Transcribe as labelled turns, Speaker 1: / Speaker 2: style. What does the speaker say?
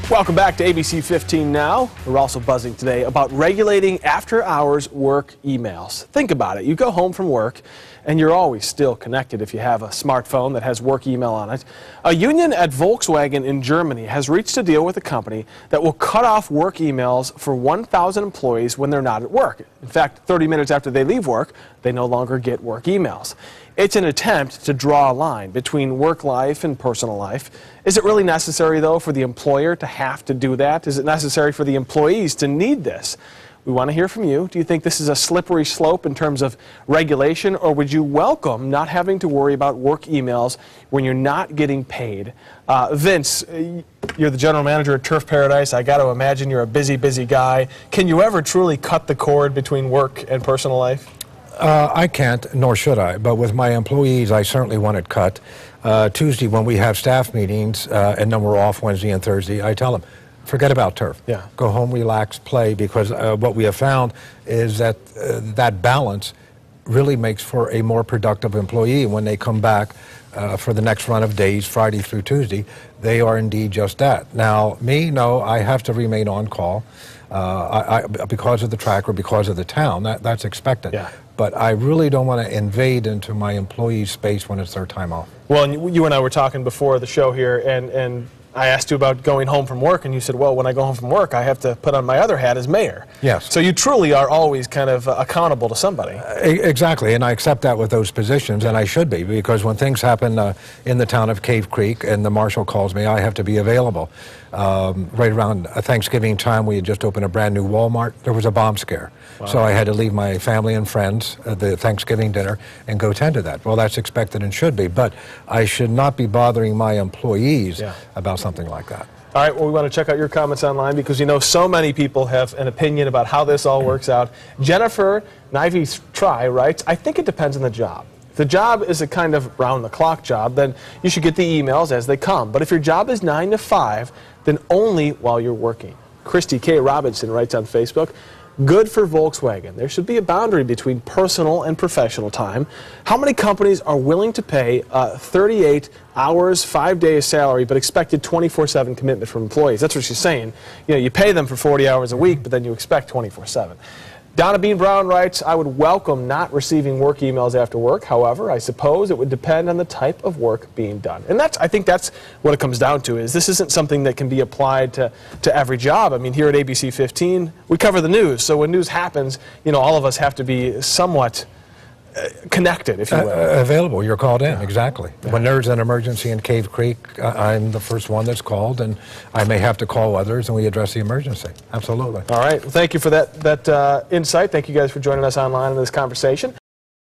Speaker 1: Welcome back to ABC 15 Now. We're also buzzing today about regulating after-hours work emails. Think about it. You go home from work, and you're always still connected if you have a smartphone that has work email on it. A union at Volkswagen in Germany has reached a deal with a company that will cut off work emails for 1,000 employees when they're not at work. In fact, 30 minutes after they leave work, they no longer get work emails. It's an attempt to draw a line between work life and personal life. Is it really necessary, though, for the employer to have to do that? Is it necessary for the employees to need this? We want to hear from you. Do you think this is a slippery slope in terms of regulation, or would you welcome not having to worry about work emails when you're not getting paid? Vince, you're the general manager at Turf Paradise. I got to imagine you're a busy guy. Can you ever truly cut the cord between work and personal life?
Speaker 2: I can't, nor should I, but with my employees, I certainly want it cut. Tuesday, when we have staff meetings, and then we're off Wednesday and Thursday, I tell them, forget about Turf.
Speaker 1: Yeah.
Speaker 2: Go home, relax, play, because what we have found is that that balance really makes for a more productive employee. When they come back for the next run of days, Friday through Tuesday, they are indeed just that. Now, me, no, I have to remain on call because of the track or because of the town. That's expected.
Speaker 1: Yeah.
Speaker 2: But I really don't want to invade into my employees' space when it's their time off.
Speaker 1: Well, and you and I were talking before the show here, and I asked you about going home from work, and you said, well, when I go home from work, I have to put on my other hat as mayor.
Speaker 2: Yes.
Speaker 1: So you truly are always kind of accountable to somebody.
Speaker 2: Exactly, and I accept that with those positions, and I should be, because when things happen in the town of Cave Creek and the marshal calls me, I have to be available. Right around Thanksgiving time, we had just opened a brand new Walmart. There was a bomb scare. Wow. So I had to leave my family and friends at the Thanksgiving dinner and go tend to that. Well, that's expected and should be, but I should not be bothering my employees about something like that.
Speaker 1: All right, well, we want to check out your comments online because you know so many people have an opinion about how this all works out. Jennifer Nivey-Try writes, I think it depends on the job. If the job is a kind of round-the-clock job, then you should get the emails as they come. But if your job is 9 to 5, then only while you're working. Christy K. Robinson writes on Facebook, good for Volkswagen. There should be a boundary between personal and professional time. How many companies are willing to pay 38 hours, 5 days salary, but expected 24/7 commitment from employees? That's what she's saying. You know, you pay them for 40 hours a week, but then you expect 24/7. Donna Bean Brown writes, I would welcome not receiving work emails after work. However, I suppose it would depend on the type of work being done. And I think that's what it comes down to, is this isn't something that can be applied to every job. I mean, here at ABC 15, we cover the news. So when news happens, you know, all of us have to be somewhat connected, if you will.
Speaker 2: Available, you're called in, exactly. Yeah. When there's an emergency in Cave Creek, I'm the first one that's called, and I may have to call others, and we address the emergency. Absolutely.
Speaker 1: All right, well, thank you for that insight. Thank you guys for joining us online in this conversation.